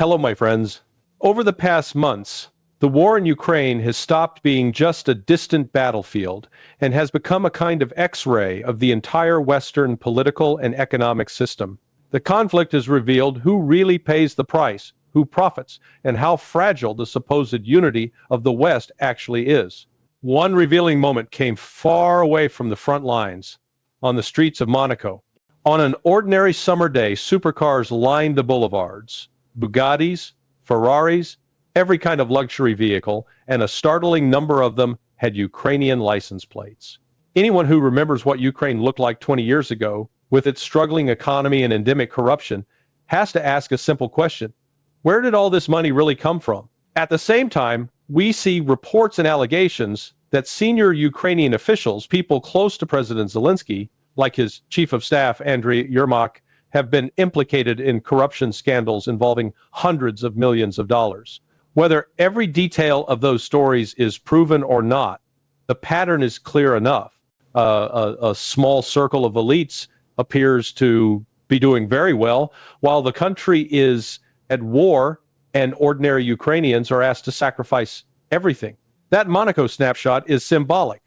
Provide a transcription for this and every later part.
Hello, my friends. Over the past months, the war in Ukraine has stopped being just a distant battlefield and has become a kind of X-ray of the entire Western political and economic system. The conflict has revealed who really pays the price, who profits, and how fragile the supposed unity of the West actually is. One revealing moment came far away from the front lines, on the streets of Monaco. On an ordinary summer day, supercars lined the boulevards. Bugattis, Ferraris, every kind of luxury vehicle, and a startling number of them had Ukrainian license plates. Anyone who remembers what Ukraine looked like 20 years ago, with its struggling economy and endemic corruption, has to ask a simple question. Where did all this money really come from? At the same time, we see reports and allegations that senior Ukrainian officials, people close to President Zelensky, like his chief of staff, Andriy Yermak, have been implicated in corruption scandals involving hundreds of millions of dollars. Whether every detail of those stories is proven or not, the pattern is clear enough. A small circle of elites appears to be doing very well, while the country is at war and ordinary Ukrainians are asked to sacrifice everything. That Monaco snapshot is symbolic.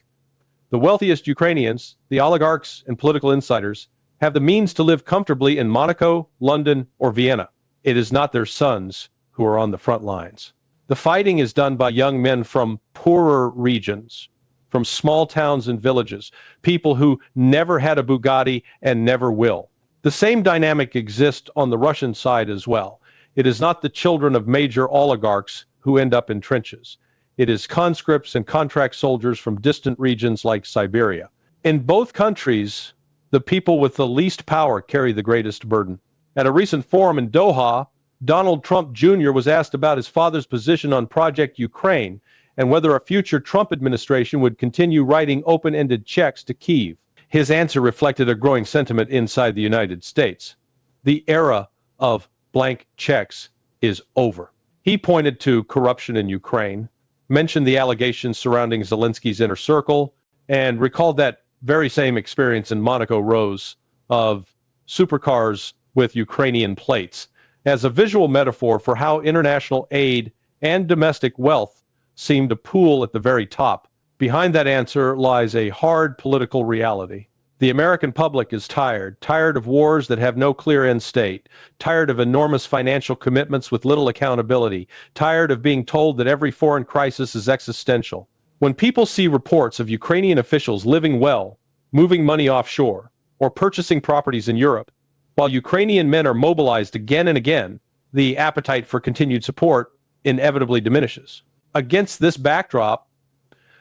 The wealthiest Ukrainians, the oligarchs and political insiders, have the means to live comfortably in Monaco, London, or Vienna. It is not their sons who are on the front lines. The fighting is done by young men from poorer regions, from small towns and villages, people who never had a Bugatti and never will. The same dynamic exists on the Russian side as well. It is not the children of major oligarchs who end up in trenches. It is conscripts and contract soldiers from distant regions like Siberia. In both countries, the people with the least power carry the greatest burden. At a recent forum in Doha, Donald Trump Jr. was asked about his father's position on Project Ukraine and whether a future Trump administration would continue writing open-ended checks to Kyiv. His answer reflected a growing sentiment inside the United States. The era of blank checks is over. He pointed to corruption in Ukraine, mentioned the allegations surrounding Zelensky's inner circle, and recalled that very same experience in Monaco Rose of supercars with Ukrainian plates as a visual metaphor for how international aid and domestic wealth seem to pool at the very top. Behind that answer lies a hard political reality. The American public is tired of wars that have no clear end state, tired of enormous financial commitments with little accountability, tired of being told that every foreign crisis is existential. When people see reports of Ukrainian officials living well, moving money offshore, or purchasing properties in Europe, while Ukrainian men are mobilized again and again, the appetite for continued support inevitably diminishes. Against this backdrop,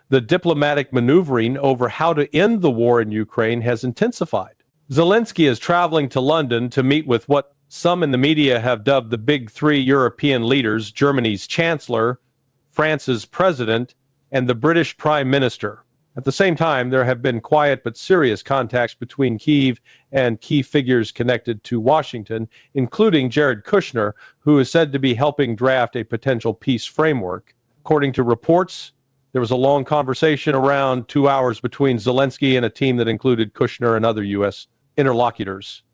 the diplomatic maneuvering over how to end the war in Ukraine has intensified. Zelensky is traveling to London to meet with what some in the media have dubbed the big three European leaders, Germany's chancellor, France's president, and the British prime minister. At the same time, there have been quiet but serious contacts between Kyiv and key figures connected to Washington, including Jared Kushner, who is said to be helping draft a potential peace framework. According to reports, there was a long conversation around 2 hours between Zelensky and a team that included Kushner and other U.S. interlocutors,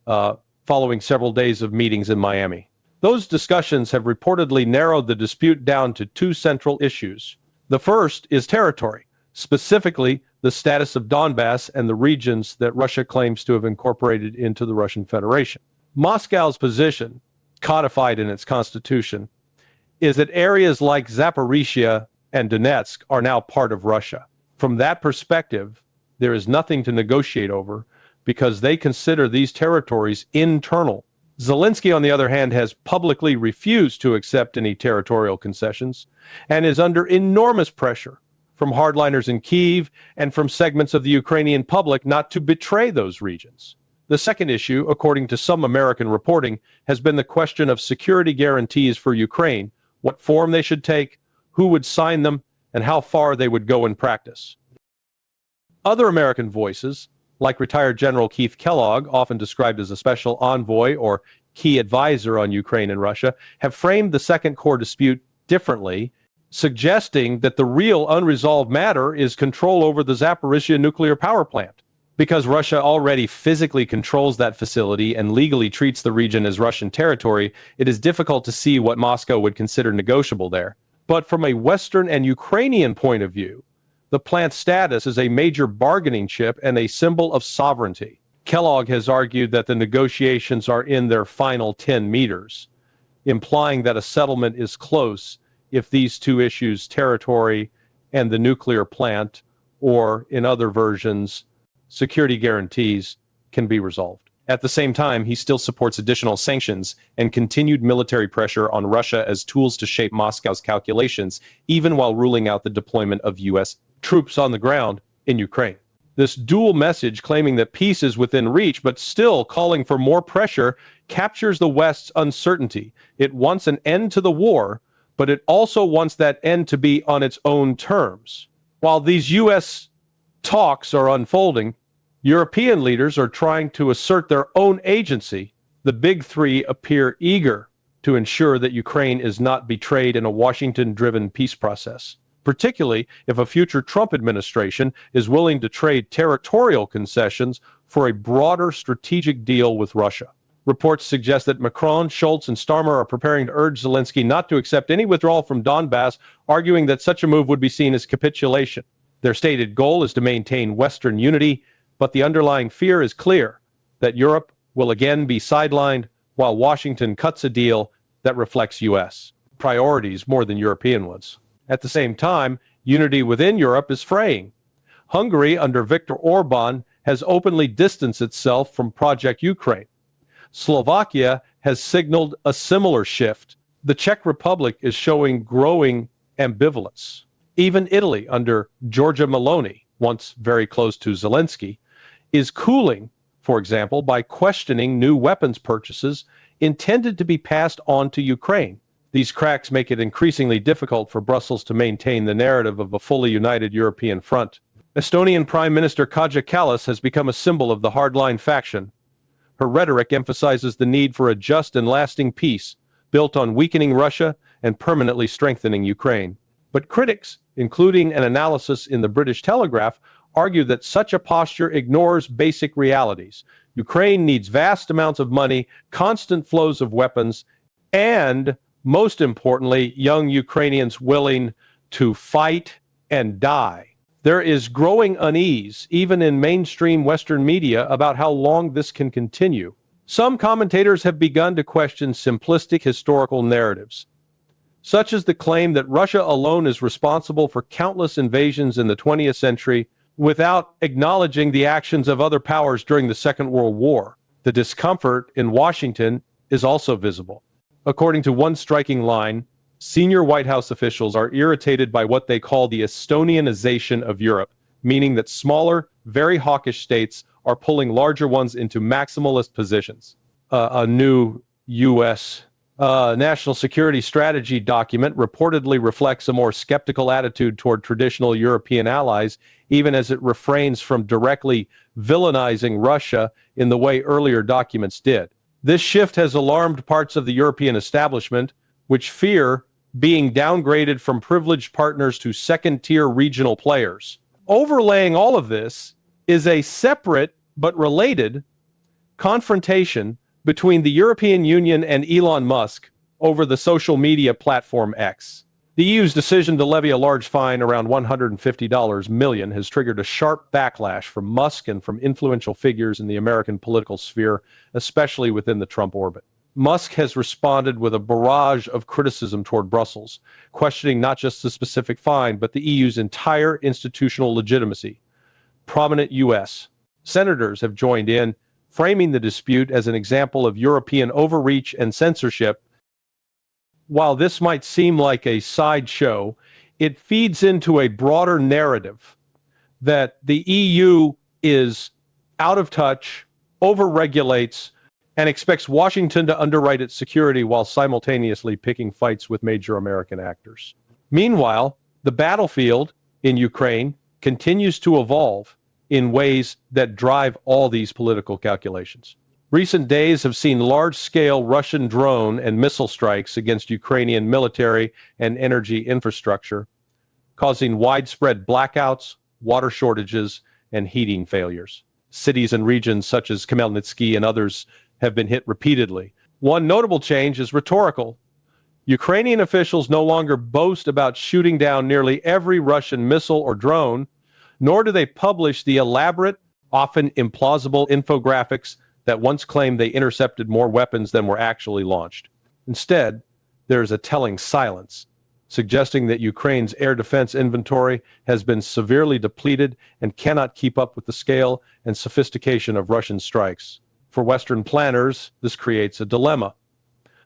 following several days of meetings in Miami. Those discussions have reportedly narrowed the dispute down to two central issues. The first is territory, specifically the status of Donbass and the regions that Russia claims to have incorporated into the Russian Federation. Moscow's position, codified in its constitution, is that areas like Zaporizhia and Donetsk are now part of Russia. From that perspective, there is nothing to negotiate over because they consider these territories internal. Zelensky, on the other hand, has publicly refused to accept any territorial concessions and is under enormous pressure from hardliners in Kyiv and from segments of the Ukrainian public not to betray those regions. The second issue, according to some American reporting, has been the question of security guarantees for Ukraine, what form they should take, who would sign them, and how far they would go in practice. Other American voices, like retired General Keith Kellogg, often described as a special envoy or key advisor on Ukraine and Russia, have framed the second core dispute differently, suggesting that the real unresolved matter is control over the Zaporizhia nuclear power plant. Because Russia already physically controls that facility and legally treats the region as Russian territory, it is difficult to see what Moscow would consider negotiable there. But from a Western and Ukrainian point of view, the plant's status is a major bargaining chip and a symbol of sovereignty. Kellogg has argued that the negotiations are in their final 10 meters, implying that a settlement is close if these two issues, territory and the nuclear plant, or in other versions, security guarantees, can be resolved. At the same time, he still supports additional sanctions and continued military pressure on Russia as tools to shape Moscow's calculations, even while ruling out the deployment of U.S. troops on the ground in Ukraine. This dual message, claiming that peace is within reach but still calling for more pressure, captures the West's uncertainty. It wants an end to the war, but it also wants that end to be on its own terms. While these U.S. talks are unfolding, European leaders are trying to assert their own agency. The big three appear eager to ensure that Ukraine is not betrayed in a Washington-driven peace process, particularly if a future Trump administration is willing to trade territorial concessions for a broader strategic deal with Russia. Reports suggest that Macron, Scholz, and Starmer are preparing to urge Zelensky not to accept any withdrawal from Donbass, arguing that such a move would be seen as capitulation. Their stated goal is to maintain Western unity, but the underlying fear is clear, that Europe will again be sidelined while Washington cuts a deal that reflects U.S. priorities more than European ones. At the same time, unity within Europe is fraying. Hungary, under Viktor Orban, has openly distanced itself from Project Ukraine. Slovakia has signaled a similar shift. The Czech Republic is showing growing ambivalence. Even Italy, under Giorgia Meloni, once very close to Zelensky, is cooling, for example, by questioning new weapons purchases intended to be passed on to Ukraine. These cracks make it increasingly difficult for Brussels to maintain the narrative of a fully united European front. Estonian Prime Minister Kaja Kallas has become a symbol of the hardline faction. Her rhetoric emphasizes the need for a just and lasting peace, built on weakening Russia and permanently strengthening Ukraine. But critics, including an analysis in the British Telegraph, argue that such a posture ignores basic realities. Ukraine needs vast amounts of money, constant flows of weapons, and, most importantly, young Ukrainians willing to fight and die. There is growing unease, even in mainstream Western media, about how long this can continue. Some commentators have begun to question simplistic historical narratives, such as the claim that Russia alone is responsible for countless invasions in the 20th century, without acknowledging the actions of other powers during the Second World War. The discomfort in Washington is also visible. According to one striking line, senior White House officials are irritated by what they call the Estonianization of Europe, meaning that smaller, very hawkish states are pulling larger ones into maximalist positions. A new U.S. National Security Strategy document reportedly reflects a more skeptical attitude toward traditional European allies, even as it refrains from directly villainizing Russia in the way earlier documents did. This shift has alarmed parts of the European establishment, which fear being downgraded from privileged partners to second-tier regional players. Overlaying all of this is a separate but related confrontation between the European Union and Elon Musk over the social media platform X. The EU's decision to levy a large fine around $150 million has triggered a sharp backlash from Musk and from influential figures in the American political sphere, especially within the Trump orbit. Musk has responded with a barrage of criticism toward Brussels, questioning not just the specific fine, but the EU's entire institutional legitimacy. Prominent U.S. senators have joined in, framing the dispute as an example of European overreach and censorship. While this might seem like a sideshow, it feeds into a broader narrative that the EU is out of touch, overregulates, and expects Washington to underwrite its security while simultaneously picking fights with major American actors. Meanwhile, the battlefield in Ukraine continues to evolve in ways that drive all these political calculations. Recent days have seen large-scale Russian drone and missile strikes against Ukrainian military and energy infrastructure, causing widespread blackouts, water shortages, and heating failures. cities and regions such as Khmelnytsky and others have been hit repeatedly. One notable change is rhetorical. Ukrainian officials no longer boast about shooting down nearly every Russian missile or drone, nor do they publish the elaborate, often implausible infographics that once claimed they intercepted more weapons than were actually launched. Instead, there is a telling silence, suggesting that Ukraine's air defense inventory has been severely depleted and cannot keep up with the scale and sophistication of Russian strikes. For Western planners, this creates a dilemma.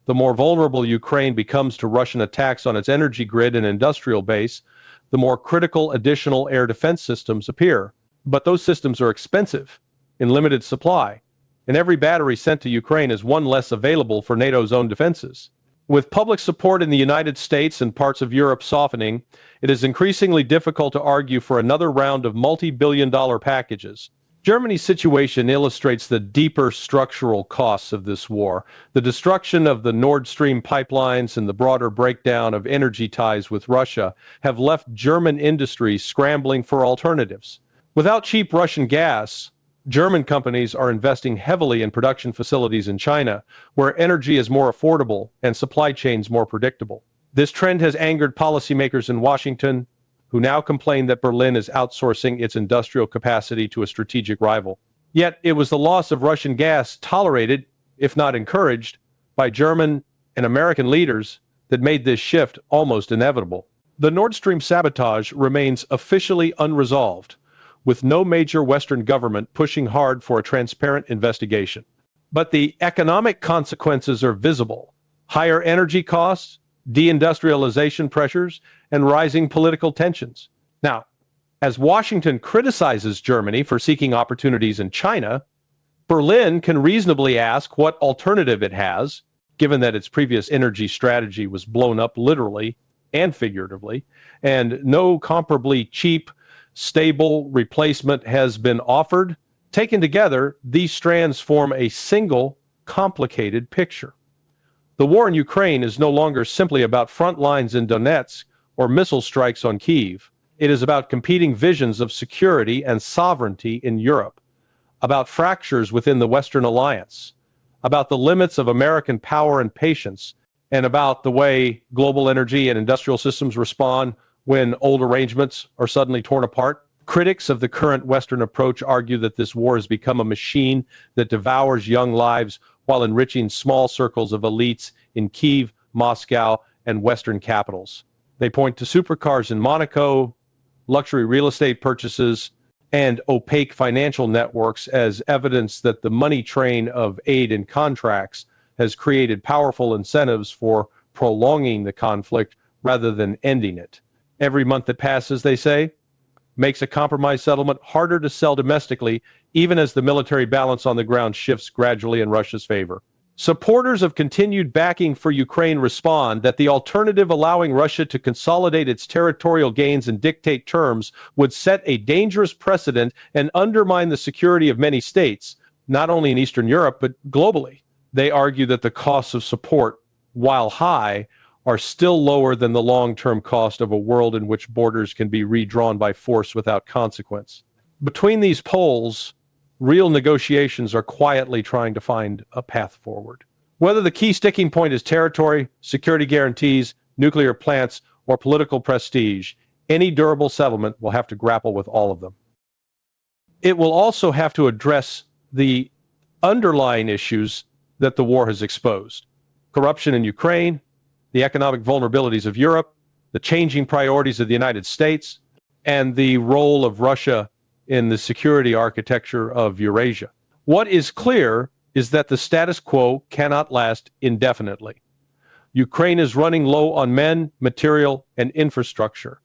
The more vulnerable Ukraine becomes to Russian attacks on its energy grid and industrial base, the more critical additional air defense systems appear. But those systems are expensive, in limited supply, and every battery sent to Ukraine is one less available for NATO's own defenses. With public support in the United States and parts of Europe softening, it is increasingly difficult to argue for another round of multi-billion-dollar packages. Germany's situation illustrates the deeper structural costs of this war. The destruction of the Nord Stream pipelines and the broader breakdown of energy ties with Russia have left German industries scrambling for alternatives. Without cheap Russian gas, German companies are investing heavily in production facilities in China, where energy is more affordable and supply chains more predictable. This trend has angered policymakers in Washington, who now complain that Berlin is outsourcing its industrial capacity to a strategic rival. Yet it was the loss of Russian gas tolerated, if not encouraged, by German and American leaders that made this shift almost inevitable. The Nord Stream sabotage remains officially unresolved, with no major Western government pushing hard for a transparent investigation. But the economic consequences are visible. Higher energy costs, deindustrialization pressures, and rising political tensions. Now, as Washington criticizes Germany for seeking opportunities in China, Berlin can reasonably ask what alternative it has, given that its previous energy strategy was blown up literally and figuratively, and no comparably cheap, stable replacement has been offered. Taken together, these strands form a single, complicated picture. The war in Ukraine is no longer simply about front lines in Donetsk or missile strikes on Kyiv. It is about competing visions of security and sovereignty in Europe, about fractures within the Western alliance, about the limits of American power and patience, and about the way global energy and industrial systems respond when old arrangements are suddenly torn apart. Critics of the current Western approach argue that this war has become a machine that devours young lives while enriching small circles of elites in Kyiv, Moscow, and Western capitals. They point to supercars in Monaco, luxury real estate purchases, and opaque financial networks as evidence that the money train of aid and contracts has created powerful incentives for prolonging the conflict rather than ending it. Every month that passes, they say, makes a compromise settlement harder to sell domestically, even as the military balance on the ground shifts gradually in Russia's favor. Supporters of continued backing for Ukraine respond that the alternative, allowing Russia to consolidate its territorial gains and dictate terms, would set a dangerous precedent and undermine the security of many states, not only in Eastern Europe, but globally. They argue that the costs of support, while high, are still lower than the long-term cost of a world in which borders can be redrawn by force without consequence. Between these poles, real negotiations are quietly trying to find a path forward. Whether the key sticking point is territory, security guarantees, nuclear plants, or political prestige, any durable settlement will have to grapple with all of them. It will also have to address the underlying issues that the war has exposed. Corruption in Ukraine, the economic vulnerabilities of Europe, the changing priorities of the United States, and the role of Russia in the security architecture of Eurasia. What is clear is that the status quo cannot last indefinitely. Ukraine is running low on men, material, and infrastructure.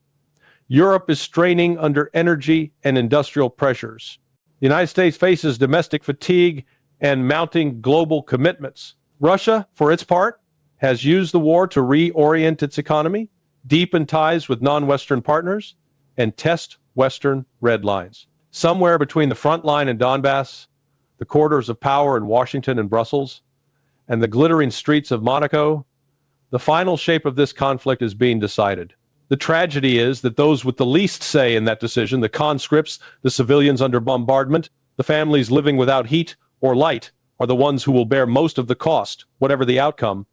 Europe is straining under energy and industrial pressures. The United States faces domestic fatigue and mounting global commitments. Russia, for its part, has used the war to reorient its economy, deepen ties with non-Western partners, and test Western red lines. Somewhere between the front line in Donbass, the corridors of power in Washington and Brussels, and the glittering streets of Monaco, the final shape of this conflict is being decided. The tragedy is that those with the least say in that decision, the conscripts, the civilians under bombardment, The families living without heat or light are the ones who will bear most of the cost, whatever the outcome.